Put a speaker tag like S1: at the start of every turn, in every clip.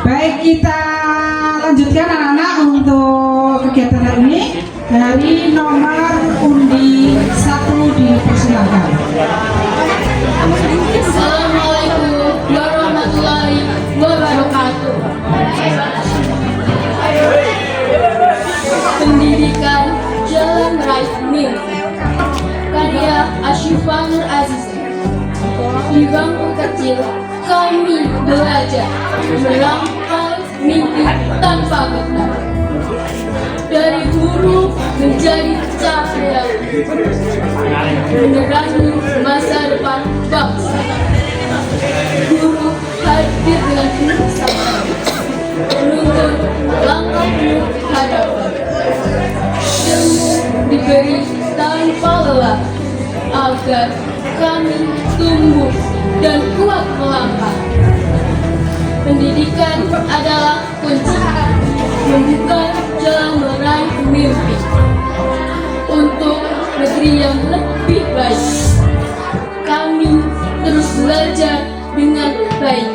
S1: Baik, kita lanjutkan anak-anak untuk kegiatan hari ini. Dari nomor undi 1 dipersilakan.
S2: Assalamualaikum warahmatullahi wabarakatuh. Pendidikan Jalan Meraih Mimpi, karya Asyifa Nur Aziz. Di bangku kecil kami belajar merangkai mimpi tanpa benar. Dari guru menjadi cahaya, menerangi masa depan bangsa. Guru hadir dengan penuh sabar, menuntun langkahmu hadapan. Ilmu diberi tanpa lelah, agar kami tumbuh dan kuat melangkah. Pendidikan adalah kunci membuka jalan meraih mimpi untuk negeri yang lebih baik. Kami terus belajar dengan baik.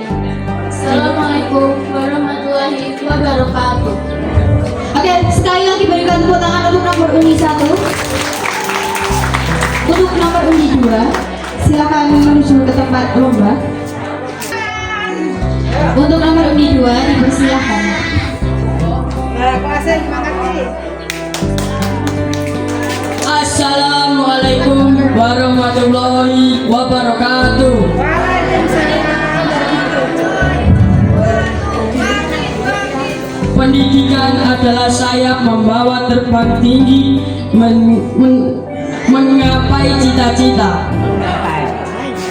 S2: Assalamualaikum warahmatullahi wabarakatuh.
S3: Oke, sekali lagi berikan tepuk tangan untuk nomor undi 1. Untuk nomor undi 2, silakan menuju ke tempat lomba. Untuk nomor undi 2 dipersilakan.
S2: Assalamualaikum warahmatullahi wabarakatuh. Pendidikan adalah sayap membawa terbang tinggi, menggapai cita-cita.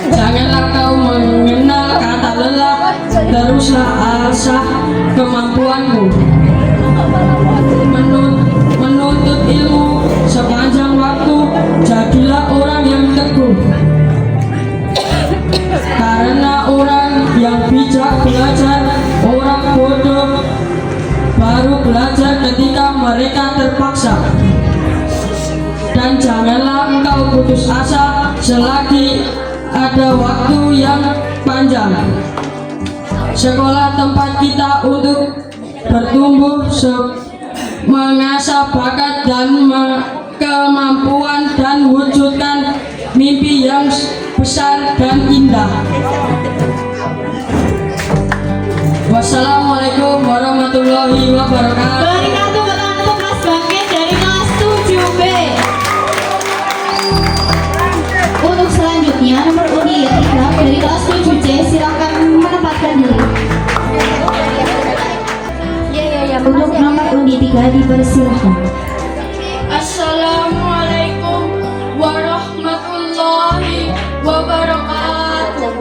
S2: Janganlah kau mengenal kata lelah, teruslah asah kemampuanmu. Menuntut ilmu sepanjang waktu, jadilah orang yang teguh. Karena orang yang bijak belajar, orang bodoh baru belajar ketika mereka terpaksa. Dan janganlah engkau putus asa selagi ada waktu yang panjang. Sekolah tempat kita untuk bertumbuh, mengasah bakat dan kemampuan dan wujudkan mimpi yang besar dan indah. Wassalamualaikum warahmatullahi wabarakatuh.
S3: Berikan tepuk tangan untuk Mas Bangkit dari kelas 7B. Untuk selanjutnya nomor undi 3 dari kelas 7C, silakan menempatkan diri. Untuk nomor undi 3 dipersilakan.
S2: Assalamualaikum warahmatullahi wabarakatuh.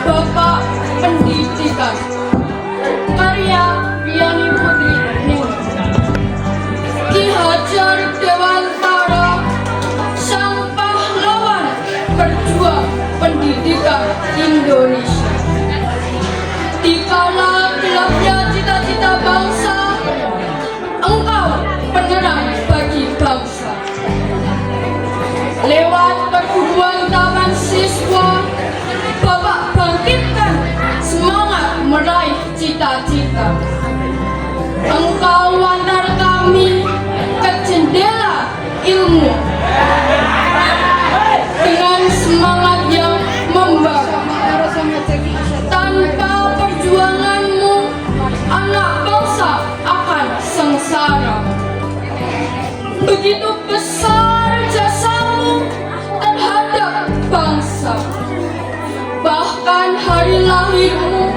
S2: Bapak Pendidikan, karya Diani Putri Ki Hajar Dewantara, sang pahlawan berjuang pendidikan Indonesia. Dikala gelapnya cita-cita bangsa, engkau penerang bagi bangsa. Lewat perguruan taman siswa, Bapak bangkitkan semangat meraih cita-cita. Engkau antar kami ke jendela ilmu dengan semangat yang membara. Tanpa perjuanganmu, anak bangsa akan sengsara. Begitu besar jasamu terhadap bangsa. Bahkan hari lahirmu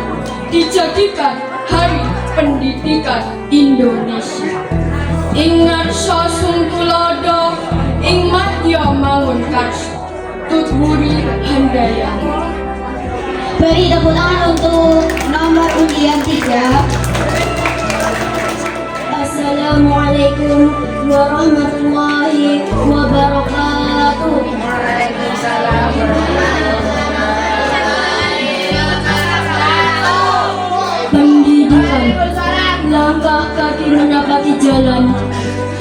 S2: dijadikan hari pendidikan Indonesia. Ingat sosung tulodo, ing madya mangun karsa, tutwuri handayani.
S3: Beri tepuk tangan untuk nomor undian 3. Assalamualaikum warahmatullahi wabarakatuh.
S2: Waalaikumsalam
S3: Pendidikan, langkah kaki menapaki jalan,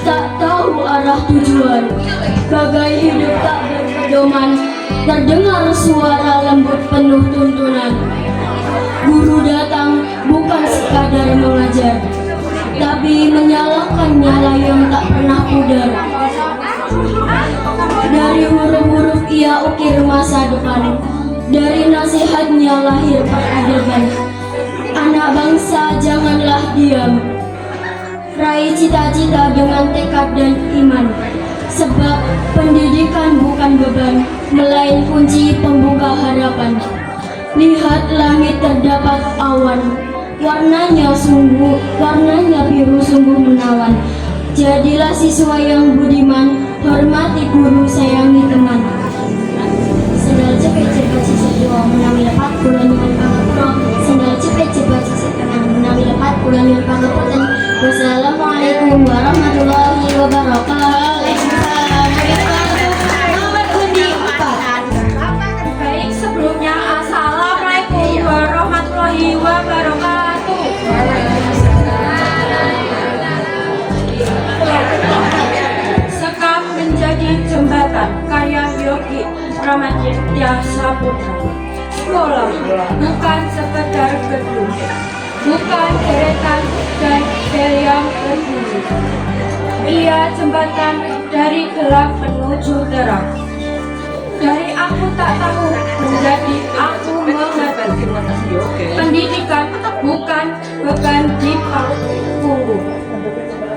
S3: tak tahu arah tujuan, bagai hidup tak berpedoman,
S4: Terdengar suara lembut penuh tuntunan. Guru datang bukan sekadar mengajar, tapi menyalakan nyala yang tak pernah pudar. Dari huruf-huruf ia ukir masa depan, dari nasihatnya lahir peradaban. Anak bangsa janganlah diam, raih cita-cita dengan tekad dan iman. Sebab pendidikan bukan beban, melain kunci pembuka harapan. Lihat langit terdapat awan, warnanya biru sungguh menawan. Jadilah siswa yang budiman, hormati guru, sayangi teman. Sendal cepet cepat sisi dua, menami lepat bulan dengan pangapro. Sendal cepet cepat sisi kanan, menami lepat bulan dengan pangaputan. Wassalamualaikum warahmatullahi wabarakatuh.
S3: Nomor undi 4.
S4: Baik, sebelumnya assalamualaikum warahmatullahi wabarakatuh. Sekam menjadi jembatan karya Yogi Ramaditya Saputra. Sekolah bukan sekedar gedung, bukan deretan dan bel yang berbunyi. Ia jembatan dari gelap menuju terang. Dari aku tak tahu menjadi aku mengerti. Pendidikan bukan beban di punggung,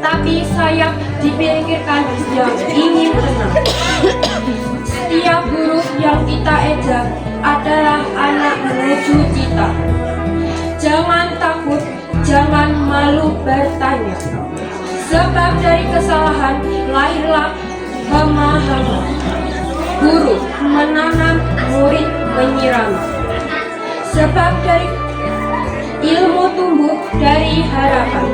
S4: tapi sayap dipikirkan yang ingin tenang. Setiap huruf yang kita eja adalah anak menuju cita. Jangan takut, jangan malu bertanya. Sebab dari kesalahan lahirlah pemahaman. Guru menanam, murid menyiram. Sebab dari ilmu tumbuh dari harapan.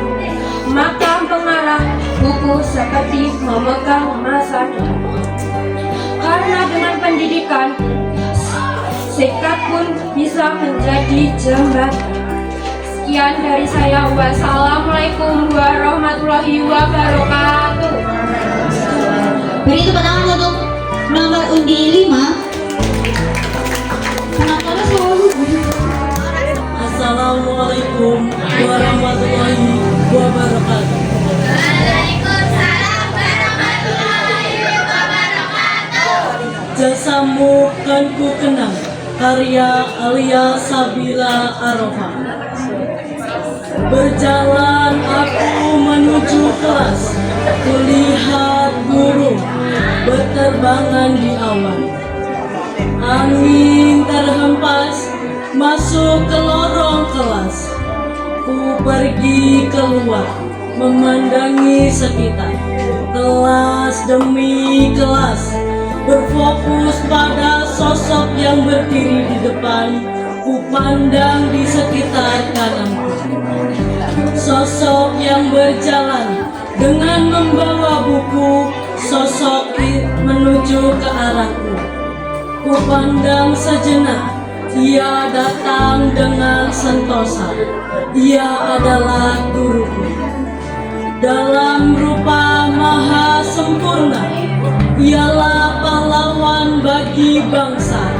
S4: Maka pengarah buku seperti memegang masa depan. Karena dengan pendidikan, sikap pun bisa menjadi jembatan. Sekian dari saya. Wassalamualaikum warahmatullahi wabarakatuh.
S3: Beri tepuk tangan untuk nomor undi 5. Kenapa selalu?
S5: Assalamualaikum warahmatullahi wabarakatuh.
S6: Waalaikumsalam warahmatullahi wabarakatuh.
S5: Jasamu kan ku kenang, karya Alia Sabila Arafah. Berjalan aku menuju kelas, kulihat guru berterbangan di awan. Angin terhempas masuk ke lorong kelas. Ku pergi keluar, memandangi sekitar. Kelas demi kelas, berfokus pada sosok yang berdiri di depan. Ku pandang di sekitar kananku. Sosok yang berjalan dengan membawa buku, sosok menuju ke arahku. Ku pandang sejenak, ia datang dengan sentosa. Ia adalah guruku. Dalam rupa maha sempurna, ialah pahlawan bagi bangsa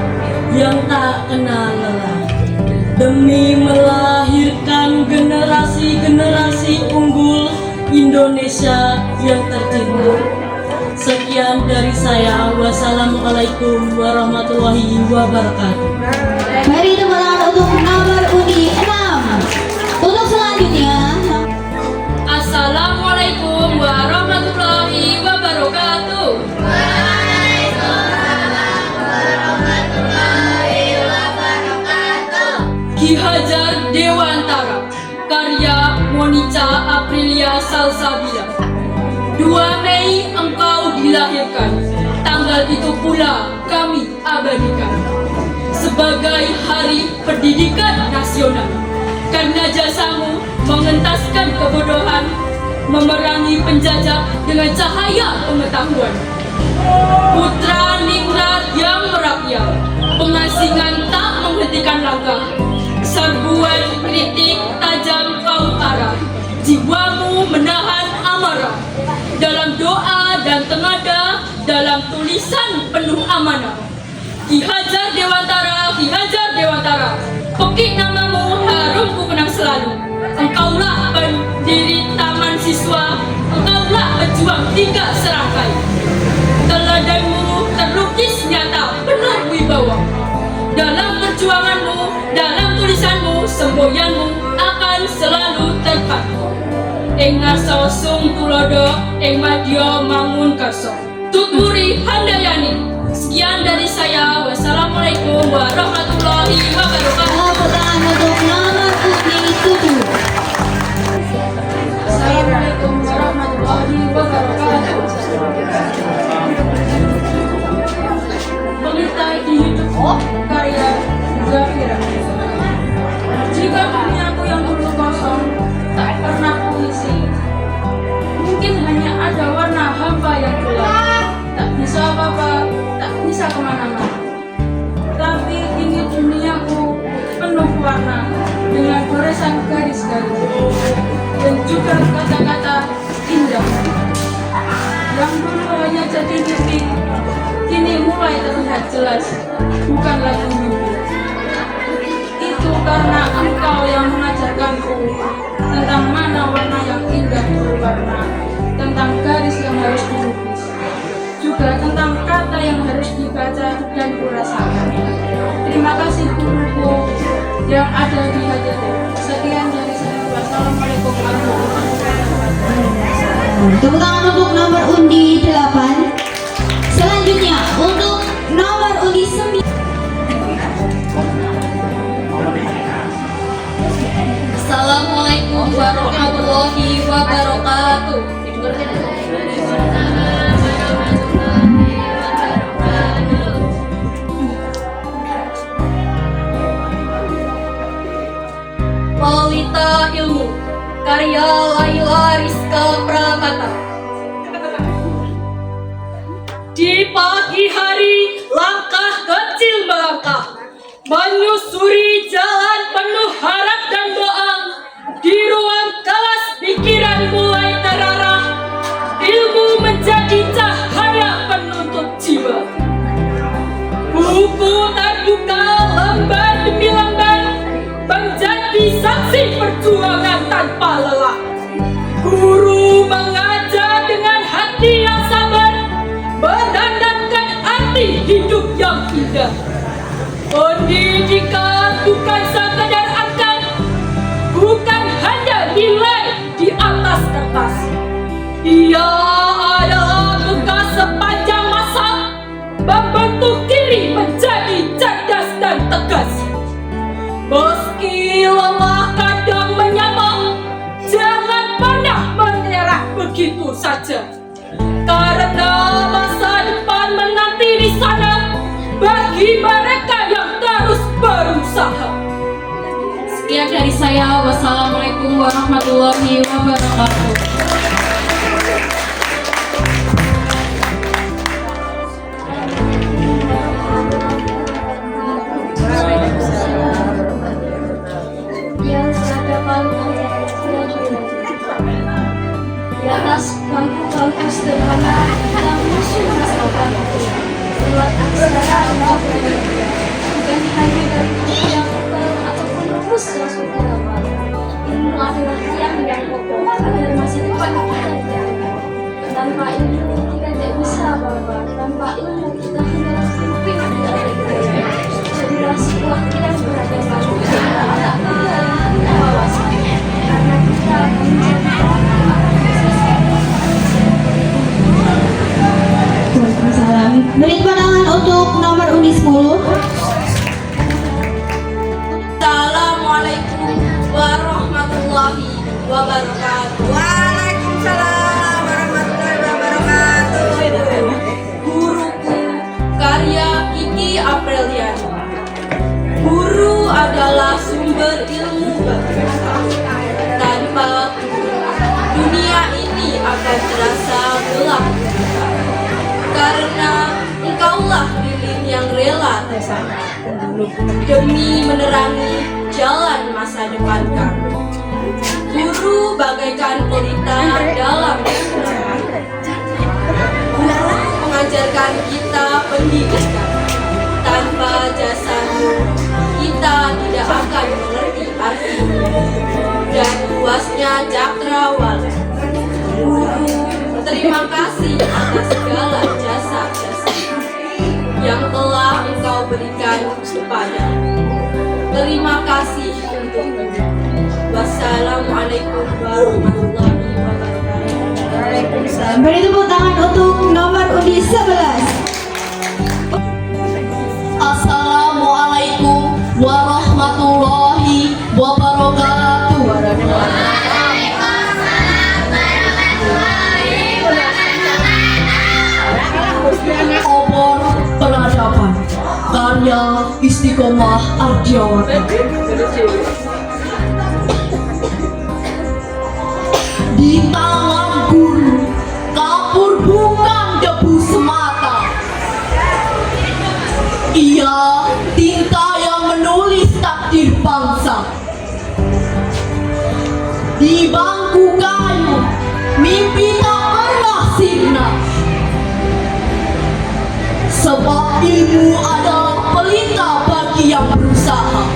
S5: yang tak kenal lelah. Demi melahirkan generasi-generasi unggul Indonesia yang tercinta. Sekian dari saya. Wassalamualaikum warahmatullahi wabarakatuh.
S3: Beri tepuk tangan untuk nomor undi 6. Untuk selanjutnya,
S2: Assalamualaikum warahmatullahi wabarakatuh. Ki Hajar Dewantara, karya Monica Aprilia Salsabila. 2 Mei engkau dilahirkan, tanggal itu pula kami abadikan sebagai Hari Pendidikan Nasional. Karena jasamu mengentaskan kebodohan, memerangi penjajah dengan cahaya pengetahuan. Putra ningrat yang merakyat, pengasingan tak menghentikan langkah. Serbuan kritik tajam kau arah, jiwamu menahan amarah. Dalam doa dan tenada, dalam tulisan penuh amanah. Ki Hajar Dewantara, Ki Hajar Dewantara. Pekik namamu harum ku kenang selalu. Engkaulah pendiri taman siswa, engkaulah pejuang tiga serangkai. Teladanmu terlukis nyata penuh wibawa. Dalam perjuanganmu, dalam tulisanmu, semboyanmu akan selalu terpaku. Ing ngarsa sung tulodo, ing madya mangun karso. Tuturi Handayani. Sekian dari saya. Wassalamualaikum warahmatullahi wabarakatuh.
S3: Tepuk tangan untuk nomor undi 7.
S2: Assalamualaikum warahmatullahi wabarakatuh. Pelita hidup karya Zafira. Jika duniaku yang dulu kosong tak pernah kuisi, mungkin hanya ada warna hampa yang gelap. Tak bisa apa-apa, tak bisa kemana-mana. Tapi kini duniaku penuh warna dengan goresan garis-garis dan juga kata-kata indah yang dulu hanya jadi mimpi, kini mulai terlihat jelas, bukan lagi mimpi. Itu karena engkau yang mengajarkanku tentang mana warna yang indah berwarna, tentang garis yang harus dilukis, juga tentang kata yang harus dibaca dan kurasakan. Terima kasih guruku yang ada di hatiku. Sekian dari saya. Wassalamualaikum warahmatullahi wabarakatuh.
S3: Tepuk tangan untuk nomor undi 8. Selanjutnya untuk nomor undi 9.
S2: Assalamualaikum warahmatullahi wabarakatuh. Lolita Ilmu, karya Laila Rizka Prakata. Di pagi hari, langkah kecil melangkah, menyusuri jalan penuh harap dan doa. Di ruang kelas pikiran mulai terarah, ilmu menjadi cahaya penuntut jiwa. Buku terbuka lembar demi lembar, menjadi saksi perjuangan tanpa lelah. Guru mengajar dengan hati yang sabar, menanamkan arti hidup yang indah. Pendidikan bukan sekadar angka, bukan hanya nilai di atas kertas. Ia adalah bekas sepanjang masa, membentuk diri menjadi cerdas dan tegas. Meski lelah kadang menyapa, jangan pernah menyerah begitu saja. Karena masa depan menanti di sana bagi mereka yang terus berusaha. Sekian dari saya. Wassalamualaikum warahmatullahi wabarakatuh.
S4: Yang ada kalung di atas bangku-bangku sederhana yang musuh masakan buat aksara untuk bukan hanya dari yang ataupun lurus yang sudah lama. Ilmu adalah tiang yang kokoh agar masa depan kita dijaga. Tanpa ilmu kita tidak bisa apa-apa. Tanpa ilmu kita hanya mimpi di atas budaya. Jadilah sebuah tiang beragam anak muda yang punya wawasan. Karena kita akan menjadi
S3: Beri pandangan untuk nomor undi 10.
S2: Assalamualaikum warahmatullahi wabarakatuh. Waalaikumsalam warahmatullahi wabarakatuh. Guruku, karya Kiki Apriliani. Guru adalah sumber ilmu bagi kita. Tanpa guru, dunia ini akan terasa gelap. Karena engkaulah lilin yang rela tersangka demi menerangi jalan masa depan kami. Guru bagaikan pelita dalam sejarah. Guru mengajarkan kita pendidikan.
S5: kasih atas segala jasa-jasa yang telah Engkau berikan kepada. Terima kasih untukmu. Wassalamualaikum warahmatullahi wabarakatuh.
S3: Waalaikumsalam. Beri tepuk tangan untuk nomor undi 11.
S5: Assalamualaikum warahmatullahi wabarakatuh. Obor Peradaban karya Istiqomah Arjawati. Di tangan guru, kapur bukan debu semata. Ia tinta yang menulis takdir bangsa. Di bangku kayu, mimpi tak pernah sirna. Sebab ilmu adalah pelita bagi yang berusaha.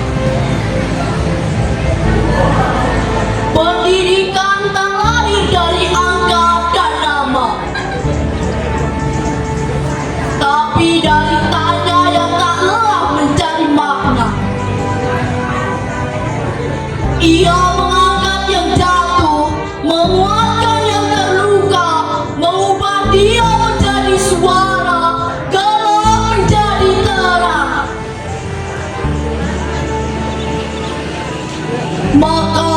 S5: Pendidikan tak lahir dari angka dan nama, tapi dari tanda yang tak lelah mencari makna. Ia mengangkat yang jatuh, menguatkan yang terluka, mengubah dia menjadi suara, gelap menjadi terang. Maka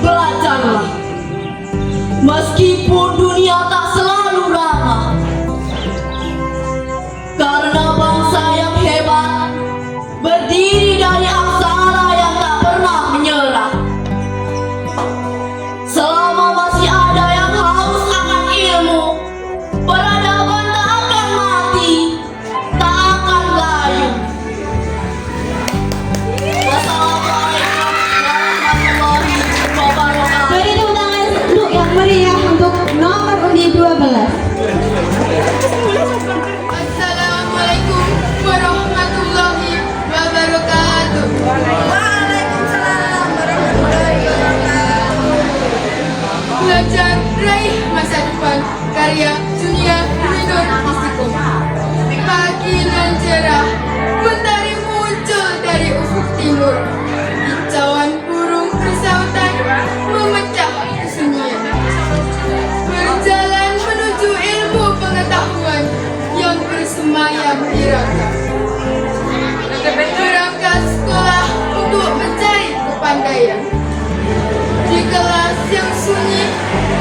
S5: belajarlah, meskipun dunia tak selalu ramah, karena bangsa yang hebat berdiri dari aksara yang tak pernah menyerah. Selama masih ada yang haus akan ilmu, peradaban tak akan mati, tak akan layu. Wassalamualaikum warahmatullahi wabarakatuh.
S3: Beri tepuk tangan untuk yang meriah untuk nomor undi 12.
S2: Assalamualaikum warahmatullahi wabarakatuh. Waalaikumsalam warahmatullahi wabarakatuh. Belajar raih masa depan karya Junia Minor Istiqomah. Pagi nan cerah, mentari muncul dari ufuk timur. Kicauan burung bersautan memecah kesunyian. Berjalan menuju ilmu pengetahuan yang bersemayam di raga. Berangkat sekolah untuk mencari kepandaian. Di kelas yang sunyi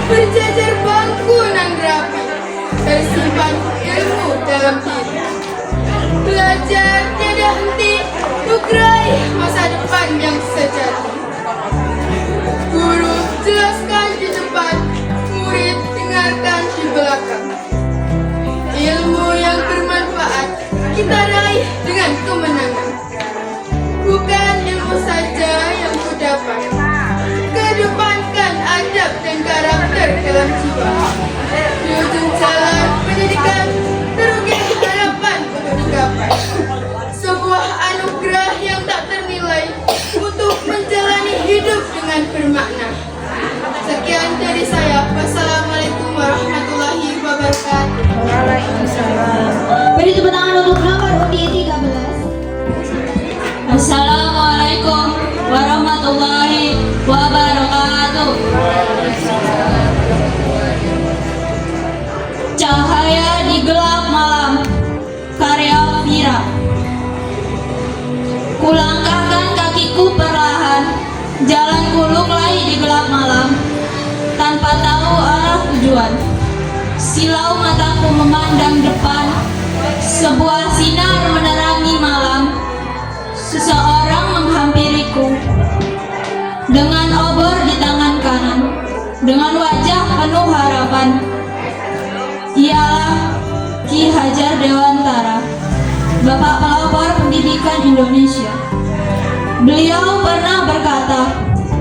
S2: berjajar bangku nan rapi, tersimpan ilmu dalam diri. Belajar tiada henti untuk raih masa depan yang sejati. Guru jelaskan di depan, murid dengarkan di belakang. Ilmu yang bermanfaat kita raih dengan kemenangan. Bukan ilmu saja yang ku dapat, kedepankan adab dan karakter dalam jiwa. Di ujung jalan pendidikan terukir harapan untuk digapai. Sebuah anugerah yang tak ternilai untuk menjalani hidup dengan bermakna. Sekian dari saya. Wassalamualaikum warahmatullahi wabarakatuh.
S3: Beri tepuk tangan untuk nomor undi 13.
S4: Assalamualaikum warahmatullahi wabarakatuh. Cahaya di gelap malam, karya Vira. Kulangkahkan kakiku perlahan, jalan kulunglai di gelap malam, tanpa tahu arah tujuan. Silau mataku memandang depan, sebuah sinar menerangi malam. Seseorang menghampiriku dengan obor di tangan kanan, dengan wajah penuh harapan. Ialah Ki Hajar Dewantara, Bapak pelopor pendidikan Indonesia. Beliau pernah berkata,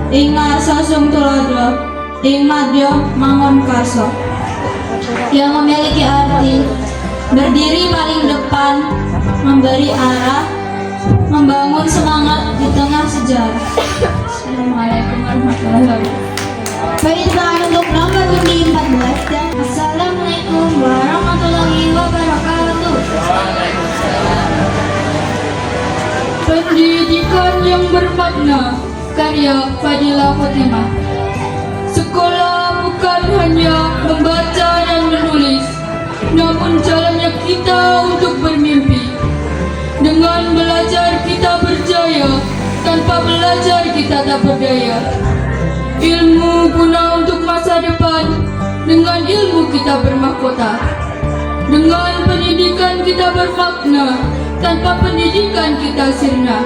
S4: "Ing ngarsa sung tulodo, ing madya mangun karso," yang memiliki arti berdiri paling depan, memberi arah, membangun semangat di tengah sejarah. Assalamualaikum warahmatullahi wabarakatuh.
S3: Beri tepuk tangan untuk nomor undi 14 dan Assalamualaikum warahmatullahi wabarakatuh.
S2: Pendidikan yang bermakna, karya Fadilah Fatimah. Sekolah bukan hanya membaca dan menulis, namun jalannya kita untuk bermimpi. Dengan belajar kita berjaya, tanpa belajar kita tak berdaya. Ilmu guna untuk masa depan, dengan ilmu kita bermahkota. Dengan pendidikan kita bermakna, tanpa pendidikan kita sirna.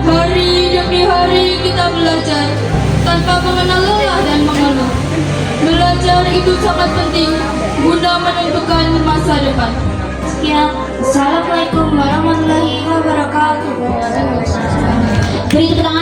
S2: Hari demi hari kita belajar, tanpa mengenal lelah dan mengeluh. Belajar itu sangat penting, guna menentukan masa depan.
S3: Sekian, Assalamualaikum warahmatullahi wabarakatuh. Beri tepuk tangan